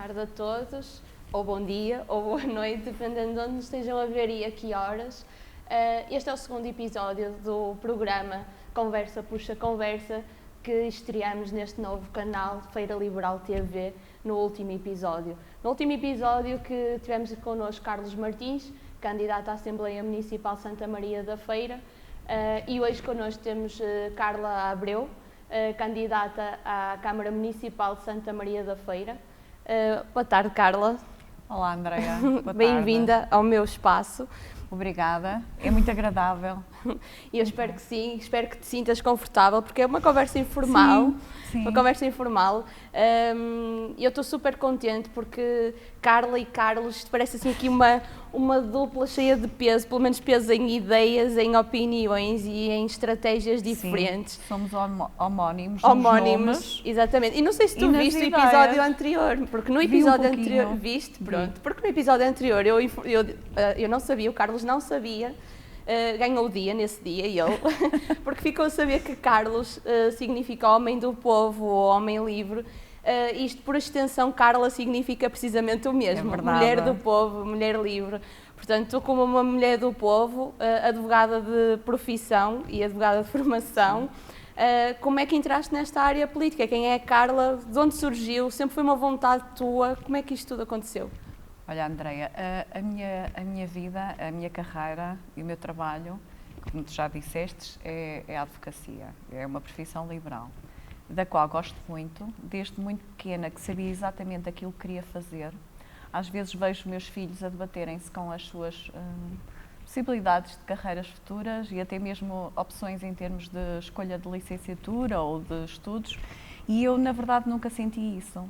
tarde a todos, ou bom dia, ou boa noite, dependendo de onde nos estejam a ver e a que horas. Este é o segundo episódio do programa Conversa Puxa Conversa, que estreamos neste novo canal Feira Liberal TV no último episódio. No último episódio que tivemos connosco Carlos Martins, candidato à Assembleia Municipal Santa Maria da Feira, e hoje connosco temos Carla Abreu, candidata à Câmara Municipal de Santa Maria da Feira. Boa tarde, Carla. Olá, Andreia. Bem-vinda ao meu espaço. Obrigada, é muito agradável. E eu espero que sim, espero que te sintas confortável, porque é uma conversa informal. Sim. Uma conversa informal. Eu estou super contente porque Carla e Carlos parece assim aqui uma dupla cheia de peso, pelo menos peso em ideias, em opiniões e em estratégias diferentes. Sim, somos homónimos. Homónimos, exatamente. E não sei se tu viste o episódio anterior, porque no episódio anterior, viste, pronto, porque no episódio anterior eu não sabia, o Carlos não sabia. Ganhou o dia nesse dia, ele, porque ficou a saber que Carlos significa homem do povo ou homem livre. Isto, por extensão, Carla significa precisamente o mesmo, mulher do povo, mulher livre. Portanto, tu, como uma mulher do povo, advogada de profissão e advogada de formação, como é que entraste nesta área política? Quem é a Carla? De onde surgiu? Sempre foi uma vontade tua? Como é que isto tudo aconteceu? Olha, Andreia, a minha vida, a minha carreira e o meu trabalho, como tu já disseste, é a advocacia. É uma profissão liberal, da qual gosto muito, desde muito pequena, que sabia exatamente aquilo que queria fazer. Às vezes vejo meus filhos a debaterem-se com as suas possibilidades de carreiras futuras e até mesmo opções em termos de escolha de licenciatura ou de estudos, e eu, na verdade, nunca senti isso.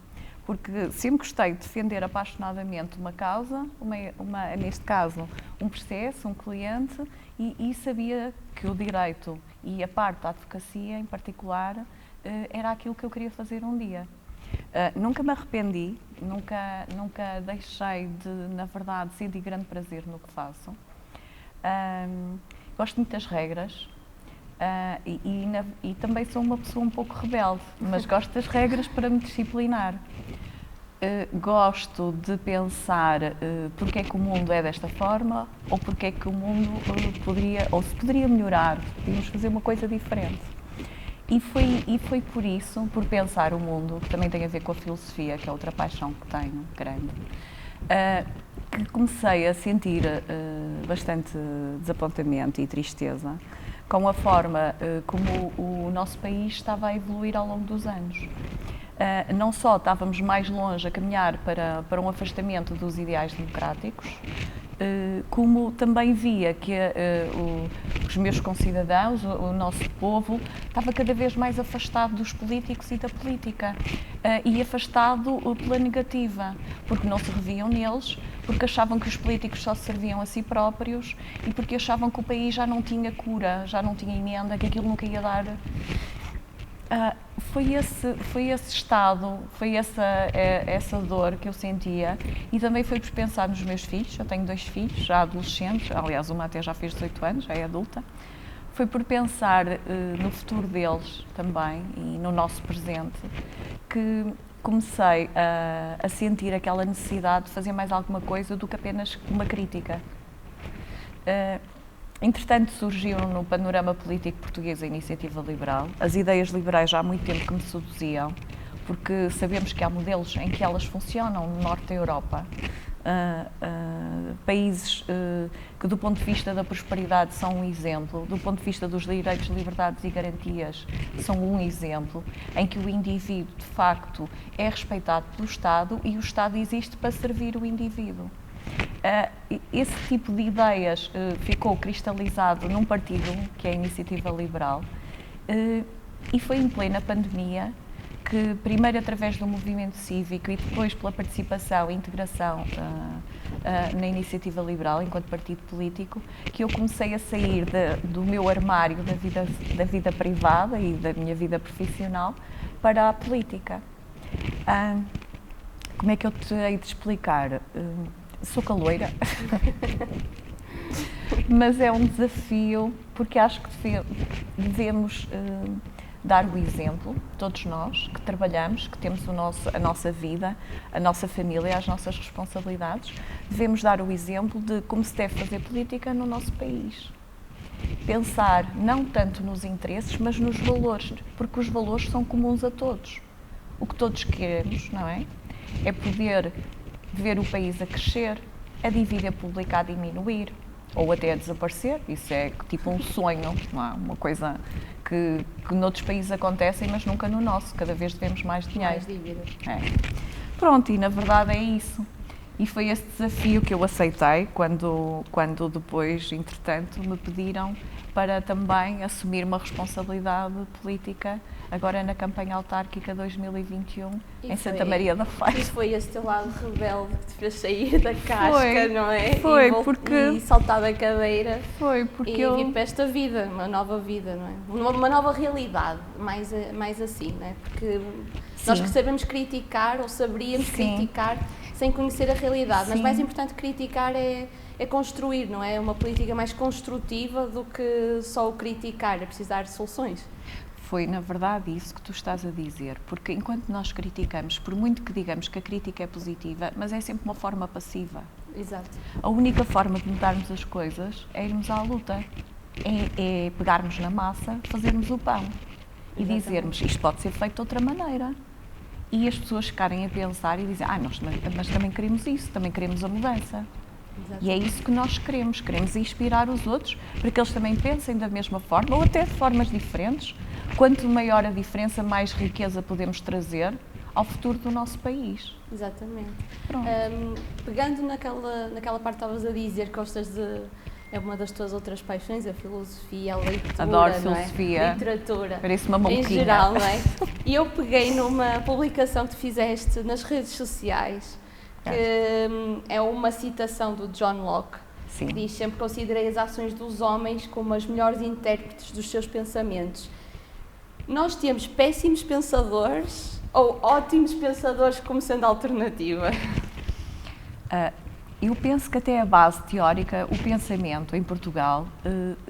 Porque sempre gostei de defender apaixonadamente uma causa, neste caso, um processo, um cliente, e sabia que o direito e a parte da advocacia, em particular, era aquilo que eu queria fazer um dia. Nunca me arrependi, nunca deixei de, na verdade, sentir grande prazer no que faço. Gosto muito das regras. E também sou uma pessoa um pouco rebelde, mas gosto das regras para me disciplinar. Gosto de pensar porque é que o mundo é desta forma, ou porque é que o mundo se poderia melhorar, podíamos fazer uma coisa diferente. E foi por isso, por pensar o mundo, que também tem a ver com a filosofia, que é outra paixão que tenho, grande, que comecei a sentir bastante desapontamento e tristeza com a forma como o nosso país estava a evoluir ao longo dos anos. Não só estávamos mais longe a caminhar para um afastamento dos ideais democráticos, como também via que os meus concidadãos, o nosso povo, estava cada vez mais afastado dos políticos e da política, e afastado pela negativa, porque não se reviam neles, porque achavam que os políticos só se serviam a si próprios e porque achavam que o país já não tinha cura, já não tinha emenda, que aquilo nunca ia dar. Foi esse estado, foi essa dor que eu sentia, e também foi por pensar nos meus filhos. Eu tenho 2 filhos, já adolescentes, aliás uma até já fez 18 anos, já é adulta. Foi por pensar no futuro deles também e no nosso presente que comecei a sentir aquela necessidade de fazer mais alguma coisa do que apenas uma crítica. Entretanto, surgiu no panorama político português a iniciativa liberal. As ideias liberais já há muito tempo que me seduziam, porque sabemos que há modelos em que elas funcionam no norte da Europa. Países que, do ponto de vista da prosperidade, são um exemplo, do ponto de vista dos direitos, liberdades e garantias, são um exemplo, em que o indivíduo, de facto, é respeitado pelo Estado e o Estado existe para servir o indivíduo. Esse tipo de ideias ficou cristalizado num partido, que é a Iniciativa Liberal, e foi em plena pandemia que, primeiro através do movimento cívico e depois pela participação e integração na Iniciativa Liberal, enquanto partido político, que eu comecei a sair do meu armário da vida privada e da minha vida profissional para a política. Como é que eu te hei de explicar? Sou caloira, mas é um desafio, porque acho que devemos dar o exemplo, todos nós que trabalhamos, que temos a nossa vida, a nossa família, as nossas responsabilidades, devemos dar o exemplo de como se deve fazer política no nosso país. Pensar não tanto nos interesses, mas nos valores, porque os valores são comuns a todos. O que todos queremos, não é? É poder ver o país a crescer, a dívida pública a diminuir, ou até a desaparecer. Isso é tipo um sonho, não é? Uma coisa que noutros países acontecem, mas nunca no nosso. Cada vez devemos mais dinheiro. Mais dívidas. É. Pronto, e na verdade é isso. E foi esse desafio que eu aceitei quando depois, entretanto, me pediram para também assumir uma responsabilidade política agora na campanha autárquica 2021 em Santa Maria da Feira. E foi esse teu lado rebelde que te fez sair da casca, não é? Foi, porque... E saltar da cadeira. Foi, porque e vir para esta vida, uma nova vida, não é? Uma nova realidade, mais assim, não é? Porque nós que sabemos criticar, ou saberíamos criticar, sem conhecer a realidade, mas mais importante que criticar é construir, não é? Uma política mais construtiva do que só o criticar, é precisar de soluções. Foi, na verdade, isso que tu estás a dizer, porque enquanto nós criticamos, por muito que digamos que a crítica é positiva, mas é sempre uma forma passiva. Exato. A única forma de mudarmos as coisas é irmos à luta, é pegarmos na massa, fazermos o pão e dizermos isto pode ser feito de outra maneira. E as pessoas ficarem a pensar e dizem, mas também queremos isso, também queremos a mudança. Exatamente. E é isso que nós queremos inspirar os outros para que eles também pensem da mesma forma ou até de formas diferentes. Quanto maior a diferença, mais riqueza podemos trazer ao futuro do nosso país. Exatamente. Pegando naquela parte que estavas a dizer, gostas de... É uma das tuas outras paixões, a filosofia, a leitura. Adoro filosofia. Literatura. Parece uma maluquinha. Em geral, não é? E eu peguei numa publicação que tu fizeste nas redes sociais, que é uma citação do John Locke. Sim. Que diz: sempre considerei as ações dos homens como as melhores intérpretes dos seus pensamentos. Nós temos péssimos pensadores ou ótimos pensadores como sendo alternativa? Eu penso que até a base teórica, o pensamento em Portugal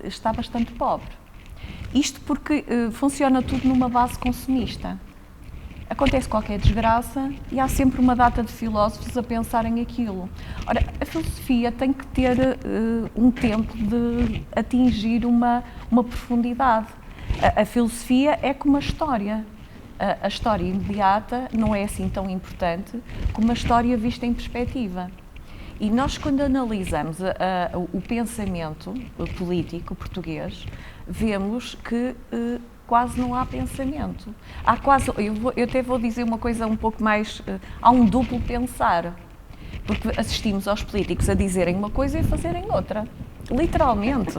está bastante pobre. Isto porque funciona tudo numa base consumista. Acontece qualquer desgraça e há sempre uma data de filósofos a pensarem aquilo. Ora, a filosofia tem que ter um tempo de atingir uma profundidade. A filosofia é como a história. A história imediata não é assim tão importante como a história vista em perspectiva. E nós, quando analisamos o pensamento político português, vemos que quase não há pensamento. Eu até vou dizer uma coisa um pouco mais... há um duplo pensar, porque assistimos aos políticos a dizerem uma coisa e a fazerem outra. Literalmente.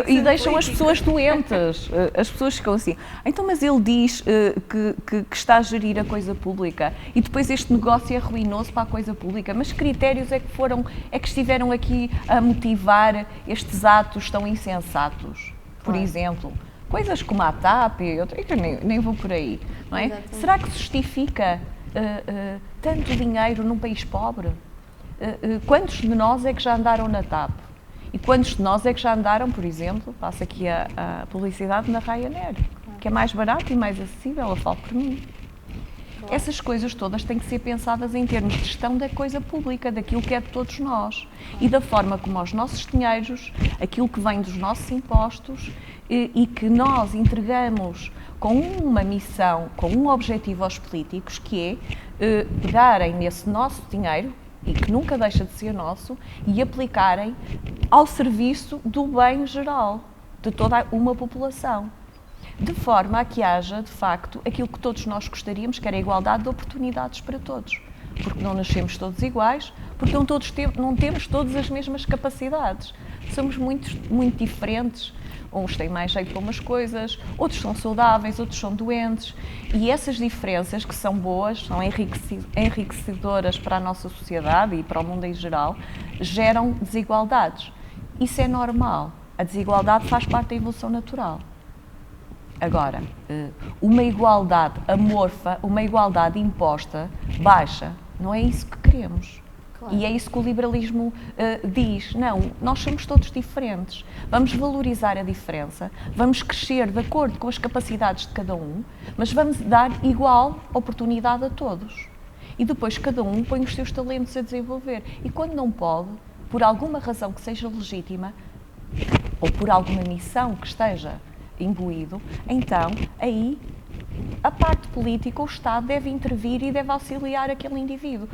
E deixam as pessoas doentes. As pessoas ficam assim, então mas ele diz que está a gerir a coisa pública e depois este negócio é ruinoso para a coisa pública, mas que critérios é que estiveram aqui a motivar estes atos tão insensatos? Por exemplo, coisas como a TAP, eu nem vou por aí, não é? Exatamente. Será que se justifica tanto dinheiro num país pobre? Quantos de nós é que já andaram na TAP? E quantos de nós é que já andaram, por exemplo, passo aqui a publicidade, na Ryanair, que é mais barato e mais acessível, eu falo por mim. Claro. Essas coisas todas têm que ser pensadas em termos de gestão da coisa pública, daquilo que é de todos nós e da forma como os nossos dinheiros, aquilo que vem dos nossos impostos e que nós entregamos com uma missão, com um objetivo aos políticos, que é pegarem nesse nosso dinheiro, e que nunca deixa de ser nosso, e aplicarem ao serviço do bem geral, de toda uma população. De forma a que haja, de facto, aquilo que todos nós gostaríamos, que era a igualdade de oportunidades para todos. Porque não nascemos todos iguais, porque não temos todas as mesmas capacidades. Somos muito diferentes. Uns têm mais jeito para umas coisas, outros são saudáveis, outros são doentes. E essas diferenças, que são boas, são enriquecedoras para a nossa sociedade e para o mundo em geral, geram desigualdades. Isso é normal. A desigualdade faz parte da evolução natural. Agora, uma igualdade amorfa, uma igualdade imposta, baixa, não é isso que queremos. Claro. E é isso que o liberalismo diz. Não, nós somos todos diferentes. Vamos valorizar a diferença, vamos crescer de acordo com as capacidades de cada um, mas vamos dar igual oportunidade a todos. E depois cada um põe os seus talentos a desenvolver. E quando não pode, por alguma razão que seja legítima, ou por alguma missão que esteja imbuído, então aí a parte política, o Estado deve intervir e deve auxiliar aquele indivíduo.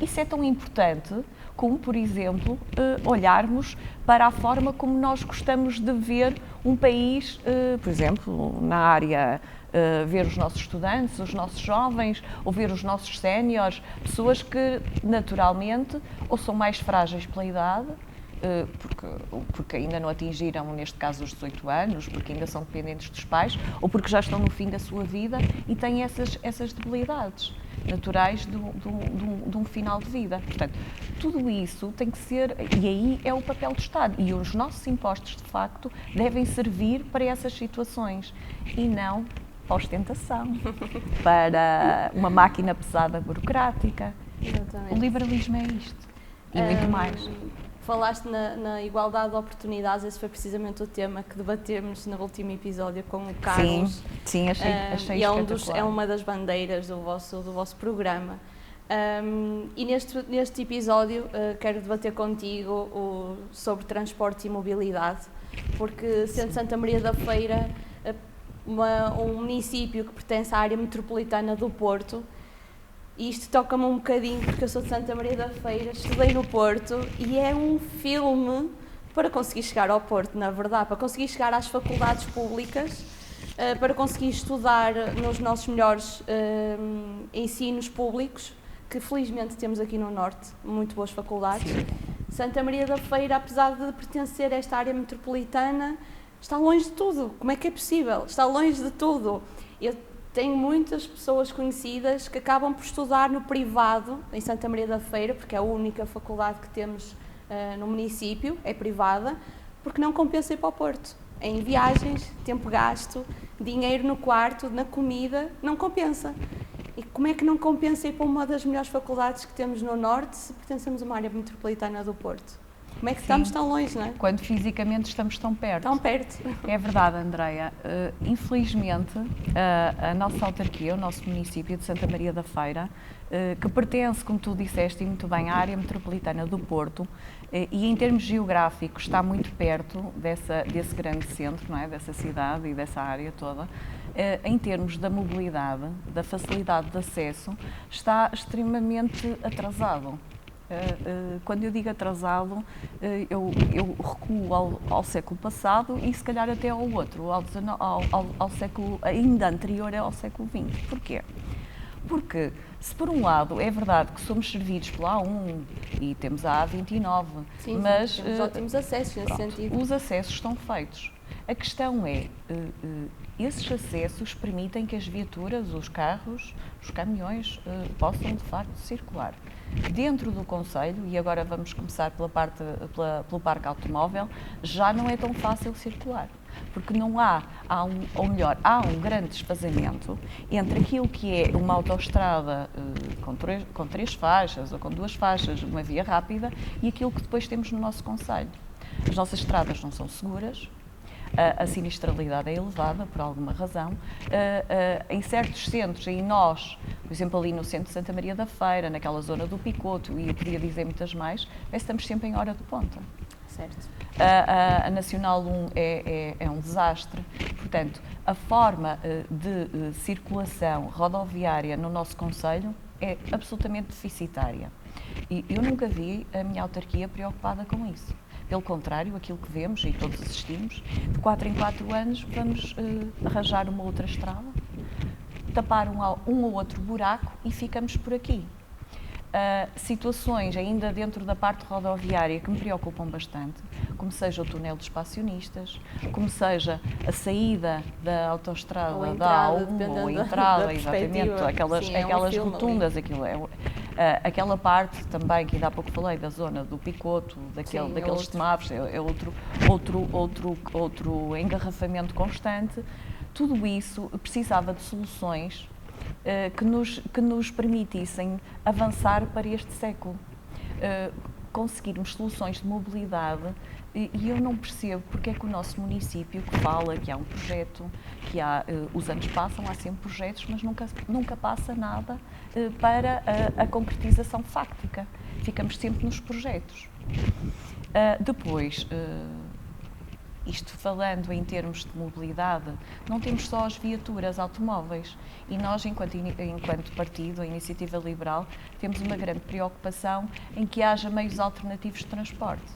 Isso é tão importante como, por exemplo, olharmos para a forma como nós gostamos de ver um país, por exemplo, na área, ver os nossos estudantes, os nossos jovens, ou ver os nossos séniores, pessoas que naturalmente ou são mais frágeis pela idade, porque ainda não atingiram, neste caso, os 18 anos, porque ainda são dependentes dos pais, ou porque já estão no fim da sua vida e têm essas debilidades naturais de um final de vida. Portanto, tudo isso tem que ser, e aí é o papel do Estado. E os nossos impostos, de facto, devem servir para essas situações e não para ostentação, para uma máquina pesada burocrática. Exatamente. O liberalismo é isto e muito mais. Falaste na igualdade de oportunidades, esse foi precisamente o tema que debatemos no último episódio com o Carlos. Sim, achei e é uma das bandeiras do vosso programa. E neste episódio quero debater contigo sobre transporte e mobilidade, porque sendo Santa Maria da Feira um município que pertence à área metropolitana do Porto, e isto toca-me um bocadinho porque eu sou de Santa Maria da Feira, estudei no Porto e é um filme para conseguir chegar ao Porto, na verdade, para conseguir chegar às faculdades públicas, para conseguir estudar nos nossos melhores ensinos públicos, que felizmente temos aqui no Norte, muito boas faculdades. Sim. Santa Maria da Feira, apesar de pertencer a esta área metropolitana, está longe de tudo. Como é que é possível? Está longe de tudo. Eu tenho muitas pessoas conhecidas que acabam por estudar no privado, em Santa Maria da Feira, porque é a única faculdade que temos no município, é privada, porque não compensa ir para o Porto. Em viagens, tempo gasto, dinheiro no quarto, na comida, não compensa. E como é que não compensa ir para uma das melhores faculdades que temos no Norte se pertencemos a uma área metropolitana do Porto? Como é que estamos tão longe, não é? Quando fisicamente estamos tão perto. Tão perto. É verdade, Andreia. Infelizmente, a nossa autarquia, o nosso município de Santa Maria da Feira, que pertence, como tu disseste e muito bem, à área metropolitana do Porto, e em termos geográficos está muito perto desse grande centro, não é? Dessa cidade e dessa área toda. Em termos da mobilidade, da facilidade de acesso, está extremamente atrasado. Quando eu digo atrasado, eu recuo ao século passado e se calhar até ao outro, ao século ainda anterior ao século XX. Porquê? Porque, se por um lado é verdade que somos servidos pela A1 e temos a A29, sim, mas temos ótimos acessos nesse sentido. Os acessos estão feitos. A questão é, esses acessos permitem que as viaturas, os carros, os caminhões possam de facto circular. Dentro do concelho, e agora vamos começar pelo parque automóvel, já não é tão fácil circular, porque não há um grande desfazamento entre aquilo que é uma autoestrada com três faixas ou com 2 faixas, uma via rápida, e aquilo que depois temos no nosso concelho. As nossas estradas não são seguras, a sinistralidade é elevada por alguma razão. Em certos centros, e nós, por exemplo, ali no centro de Santa Maria da Feira, naquela zona do Picoto, e eu podia dizer muitas mais, estamos sempre em hora de ponta. Certo. A Nacional 1 é um desastre. Portanto, a forma de circulação rodoviária no nosso concelho é absolutamente deficitária. E eu nunca vi a minha autarquia preocupada com isso. Pelo contrário, aquilo que vemos, e todos assistimos, de 4 em 4 anos vamos arranjar uma outra estrada, tapar um ou outro buraco e ficamos por aqui. Situações ainda dentro da parte rodoviária que me preocupam bastante, como seja o túnel dos passionistas, como seja a saída da autoestrada da A1 ou a entrada, exatamente, aquelas rotundas, aquela parte também que ainda há pouco falei, da zona do Picoto, daqueles semáforos, é outro engarrafamento constante. Tudo isso precisava de soluções que nos permitissem avançar para este século. conseguirmos soluções de mobilidade. E eu não percebo porque é que o nosso município, que fala que há um projeto, que os anos passam, há sempre projetos, mas nunca passa nada para a concretização fáctica. Ficamos sempre nos projetos. Depois, isto falando em termos de mobilidade, não temos só as viaturas automóveis e nós, enquanto partido, a Iniciativa Liberal, temos uma grande preocupação em que haja meios alternativos de transporte.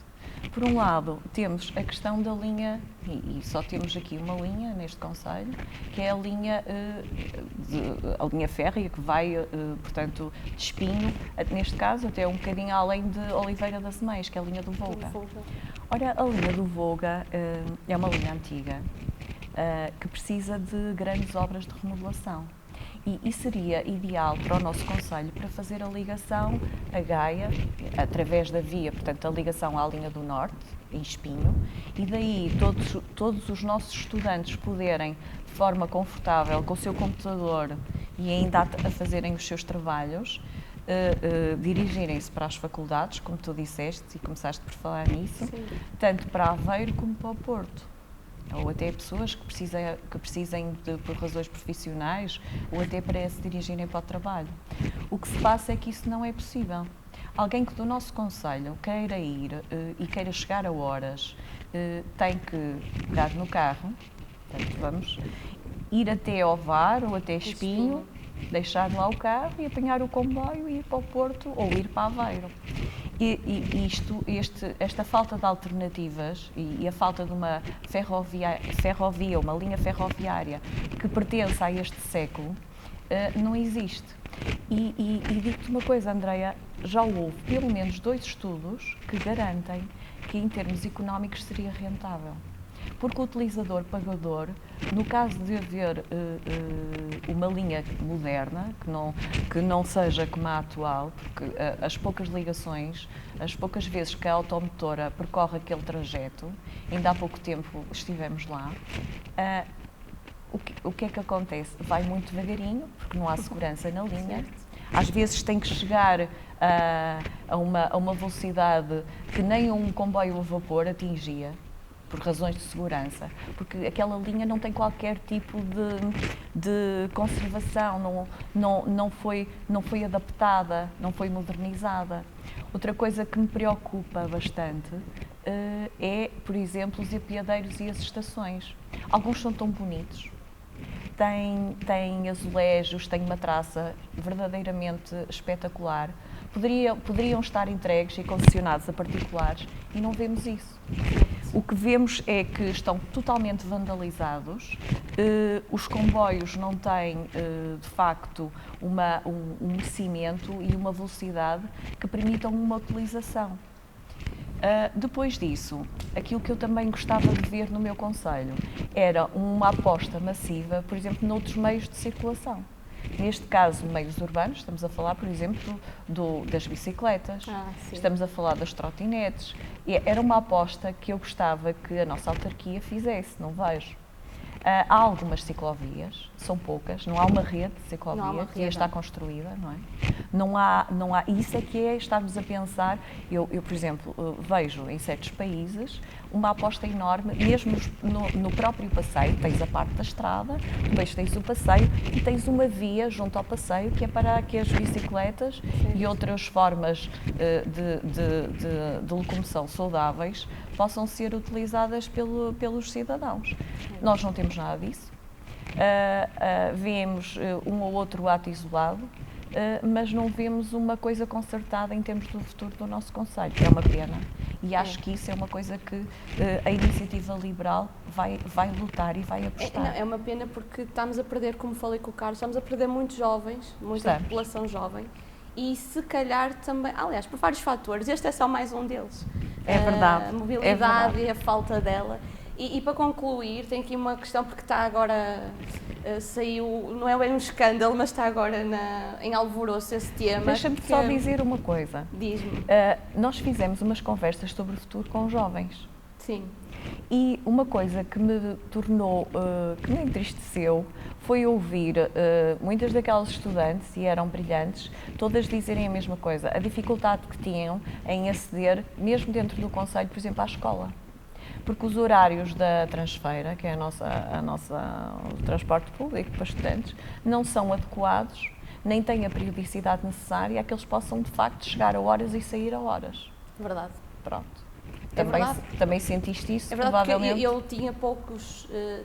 Por um lado, temos a questão da linha, e só temos aqui uma linha neste concelho, que é a linha férrea, que vai, portanto, de Espinho, neste caso, até um bocadinho além de Oliveira das Meias, que é a linha do Volga. Ora, a linha do Volga é uma linha antiga, que precisa de grandes obras de remodelação. E seria ideal para o nosso concelho para fazer a ligação a Gaia, através da via, portanto, a ligação à linha do Norte, em Espinho, e daí todos os nossos estudantes poderem, de forma confortável, com o seu computador e ainda a fazerem os seus trabalhos, dirigirem-se para as faculdades, como tu disseste e começaste por falar nisso, sim, tanto para Aveiro como para o Porto. Ou até pessoas que precisem por razões profissionais, ou até para se dirigirem para o trabalho. O que se passa é que isso não é possível. Alguém que do nosso concelho queira ir e queira chegar a horas, tem que pegar no carro, portanto, vamos ir até Ovar ou até Espinho, deixar lá o carro e apanhar o comboio e ir para o Porto ou ir para Aveiro. Esta falta de alternativas e a falta de uma ferrovia, uma linha ferroviária que pertença a este século, não existe. E digo-te uma coisa, Andreia, já houve pelo menos 2 estudos que garantem que em termos económicos seria rentável. Porque o utilizador-pagador, no caso de haver uma linha moderna, que não seja como a atual, porque as poucas ligações, as poucas vezes que a automotora percorre aquele trajeto, ainda há pouco tempo estivemos lá, o que é que acontece? Vai muito devagarinho, porque não há segurança na linha. Às vezes tem que chegar a uma velocidade que nem um comboio a vapor atingia, por razões de segurança, porque aquela linha não tem qualquer tipo de conservação, não foi adaptada, não foi modernizada. Outra coisa que me preocupa bastante é, por exemplo, os apiadeiros e as estações. Alguns são tão bonitos, têm azulejos, têm uma traça verdadeiramente espetacular. Poderiam estar entregues e concessionados a particulares e não vemos isso. O que vemos é que estão totalmente vandalizados, os comboios não têm, de facto, um merecimento e uma velocidade que permitam uma utilização. Depois disso, aquilo que eu também gostava de ver no meu concelho era uma aposta massiva, por exemplo, noutros meios de circulação. Neste caso, meios urbanos, estamos a falar, por exemplo, das bicicletas, estamos a falar das trotinetes. Era uma aposta que eu gostava que a nossa autarquia fizesse, não vejo. Há algumas ciclovias, são poucas, não há uma rede de ciclovia que já está construída, não é? Não há, isso é que é estarmos a pensar, eu por exemplo, vejo em certos países uma aposta enorme, mesmo no próprio passeio, tens a parte da estrada, depois tens o passeio e tens uma via junto ao passeio que é para que as bicicletas e outras formas de locomoção saudáveis possam ser utilizadas pelos cidadãos. Nós não temos nada disso. Vemos um ou outro ato isolado, mas não vemos uma coisa concertada em termos do futuro do nosso concelho. É uma pena. E acho que isso é uma coisa que a Iniciativa Liberal vai lutar e vai apostar. É uma pena porque estamos a perder, como falei com o Carlos, estamos a perder muitos jovens, muita população jovem. E se calhar também, aliás, por vários fatores, este é só mais um deles. É verdade. A mobilidade e a falta dela. E para concluir, tem aqui uma questão, porque está agora, saiu, não é bem um escândalo, mas está agora em alvoroço esse tema. Deixa-me só dizer uma coisa. Diz-me. Nós fizemos umas conversas sobre o futuro com os jovens. Sim. E uma coisa que me tornou, que me entristeceu, foi ouvir muitas daquelas estudantes, e eram brilhantes, todas dizerem a mesma coisa, a dificuldade que tinham em aceder, mesmo dentro do concelho, por exemplo, à escola. Porque os horários da transfeira, que é o transporte público para estudantes, não são adequados, nem têm a periodicidade necessária a que eles possam, de facto, chegar a horas e sair a horas. Verdade. Pronto. É também sentiste isso, é verdade, provavelmente? Eu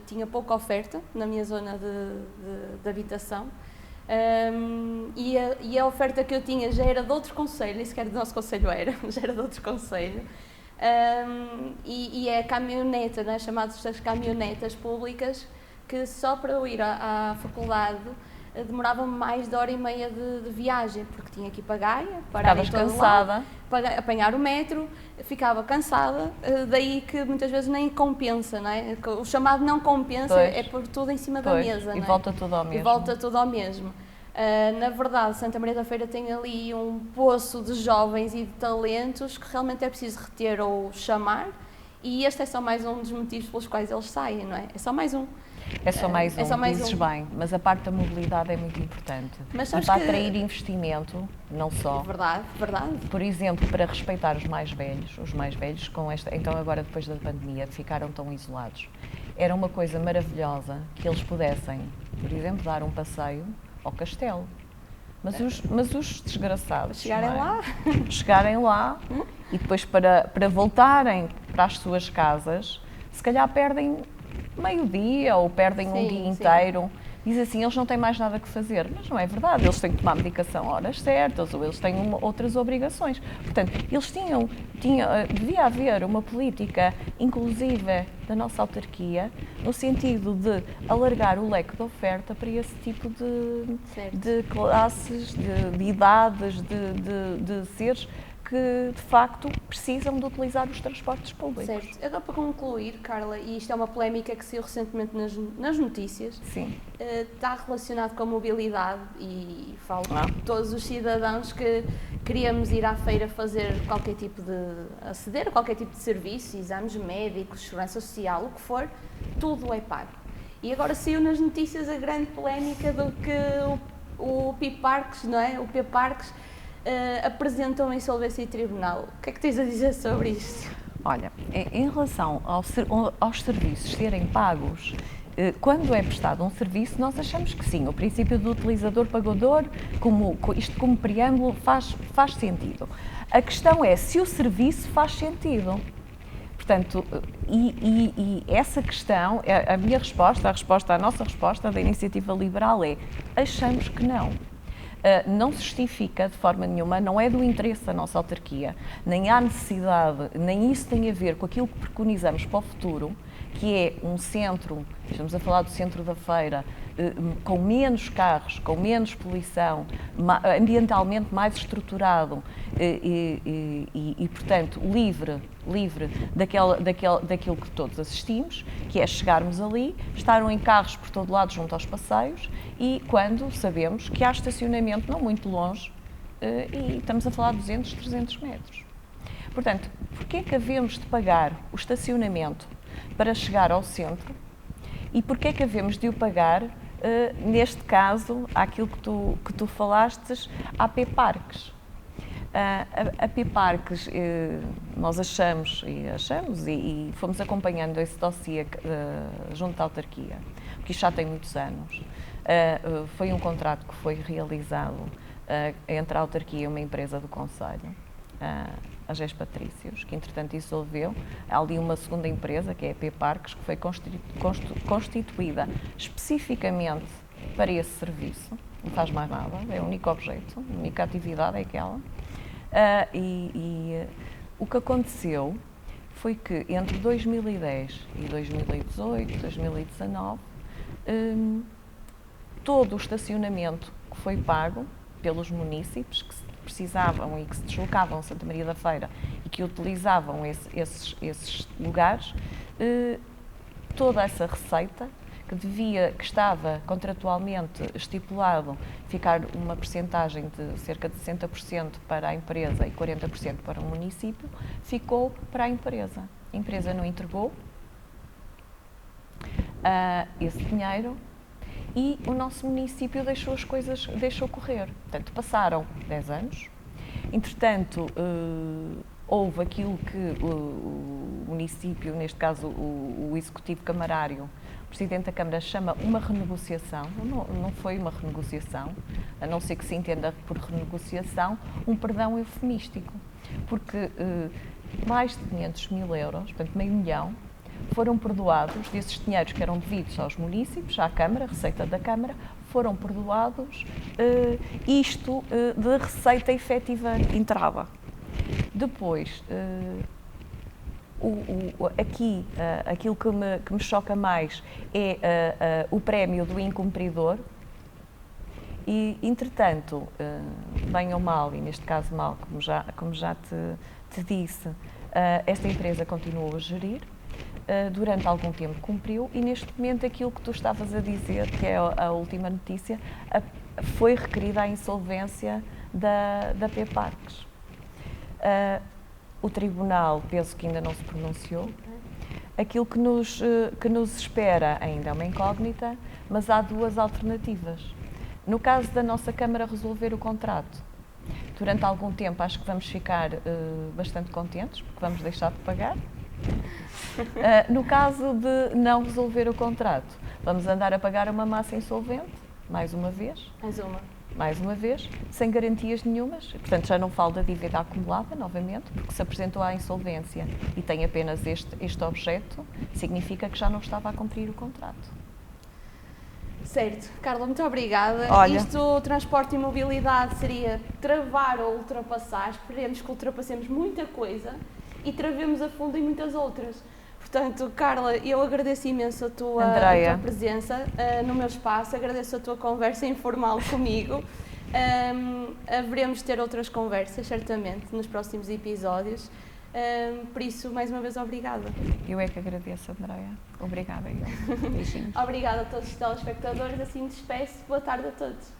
tinha pouca oferta na minha zona de habitação. E a oferta que eu tinha já era de outro concelho, nem sequer do nosso concelho era, já era de outro concelho. E é a caminhoneta, né, chamadas as caminhonetas públicas, que só para eu ir à faculdade demorava mais de 1h30 de viagem, porque tinha que ir para Gaia, parar em todo lado, apanhar o metro, ficava cansada, daí que muitas vezes nem compensa, não é? O chamado não compensa, é pôr tudo em cima da mesa, e não é? volta tudo ao mesmo. E volta tudo ao mesmo. Na verdade, Santa Maria da Feira tem ali um poço de jovens e de talentos que realmente é preciso reter ou chamar, e este é só mais um dos motivos pelos quais eles saem, não é? É só mais um. É só mais dizes bem, mas a parte da mobilidade é muito importante. Mas para atrair investimento, não só. Verdade. Por exemplo, para respeitar os mais velhos com então agora depois da pandemia ficaram tão isolados. Era uma coisa maravilhosa que eles pudessem, por exemplo, dar um passeio ao castelo. Mas os desgraçados chegarem lá e depois para voltarem para as suas casas, se calhar perdem meio-dia ou perdem um dia inteiro. Diz assim, eles não têm mais nada que fazer, mas não é verdade, eles têm que tomar medicação a horas certas ou eles têm outras obrigações. Portanto, eles devia haver uma política inclusiva da nossa autarquia no sentido de alargar o leque de oferta para esse tipo de classes, de idades, de seres que, de facto, precisam de utilizar os transportes públicos. Certo. Agora, para concluir, Carla, e isto é uma polémica que saiu recentemente nas notícias, sim, está relacionado com a mobilidade e falo de todos os cidadãos que queríamos ir à feira fazer aceder a qualquer tipo de serviço, exames médicos, segurança social, o que for, tudo é pago. E agora saiu nas notícias a grande polémica do que o PIParques, não é? O PIParques apresentam a insolvência em tribunal. O que é que tens a dizer sobre isto? Olha, em relação aos serviços serem pagos, quando é prestado um serviço, nós achamos que sim, o princípio do utilizador-pagador, isto como preâmbulo, faz sentido. A questão é se o serviço faz sentido. Portanto, e essa questão, a nossa resposta da Iniciativa Liberal é: achamos que não. Não se justifica de forma nenhuma, não é do interesse da nossa autarquia, nem há necessidade, nem isso tem a ver com aquilo que preconizamos para o futuro, que é um centro, estamos a falar do centro da feira, com menos carros, com menos poluição, ambientalmente mais estruturado e portanto, livre daquilo que todos assistimos, que é chegarmos ali, estarem em carros por todo lado junto aos passeios e quando sabemos que há estacionamento não muito longe e estamos a falar de 200, 300 metros. Portanto, porquê é que havemos de pagar o estacionamento para chegar ao centro e porquê é que havemos de o pagar, neste caso, àquilo que tu falastes, à PIParques? A PIParques, nós achamos e fomos acompanhando esse dossiê junto à autarquia, porque isto já tem muitos anos. Foi um contrato que foi realizado entre a autarquia e uma empresa do concelho, a GES Patrícios, que entretanto dissolveu. Há ali uma segunda empresa, que é a PIParques, que foi constituída especificamente para esse serviço, não faz mais nada, é o único objeto, a única atividade é aquela. O que aconteceu foi que entre 2010 e 2018, 2019, todo o estacionamento que foi pago pelos munícipes que precisavam e que se deslocavam a Santa Maria da Feira e que utilizavam esses lugares, toda essa receita que estava contratualmente estipulado ficar uma percentagem de cerca de 60% para a empresa e 40% para o município, ficou para a empresa. A empresa não entregou esse dinheiro e o nosso município deixou as coisas, deixou correr. Portanto, passaram 10 anos, entretanto, houve aquilo que o município, neste caso o executivo camarário, o presidente da Câmara, chama uma renegociação. Não foi uma renegociação, a não ser que se entenda por renegociação um perdão eufemístico, porque mais de 500 mil euros, portanto meio milhão, foram perdoados desses dinheiros que eram devidos aos municípios, à Câmara, receita da Câmara, foram perdoados, isto de receita efetiva entrava. Depois, aqui, aquilo que me choca mais é o prémio do incumpridor e, entretanto, bem ou mal, e neste caso mal, como já te disse, esta empresa continuou a gerir, durante algum tempo cumpriu e neste momento aquilo que tu estavas a dizer, que é a última notícia, foi requerida a insolvência da P-Parques. O tribunal, penso que ainda não se pronunciou. Aquilo que nos espera ainda é uma incógnita, mas há duas alternativas. No caso da nossa Câmara resolver o contrato, durante algum tempo acho que vamos ficar bastante contentes, porque vamos deixar de pagar. No caso de não resolver o contrato, vamos andar a pagar uma massa insolvente, mais uma vez. Mais uma vez, sem garantias nenhumas. Portanto, já não falo da dívida acumulada, novamente, porque se apresentou à insolvência e tem apenas este objeto, significa que já não estava a cumprir o contrato. Certo. Carla, muito obrigada. Olha, isto, transporte e mobilidade, seria travar ou ultrapassar. Esperemos que ultrapassemos muita coisa e travemos a fundo em muitas outras. Portanto, Carla, eu agradeço imenso a tua presença no meu espaço, agradeço a tua conversa informal comigo. Haveremos de ter outras conversas, certamente, nos próximos episódios. Por isso, mais uma vez, obrigada. Eu é que agradeço, Andreia. Obrigada. Beijinhos. Obrigada a todos os telespectadores. Assim despeço. Boa tarde a todos.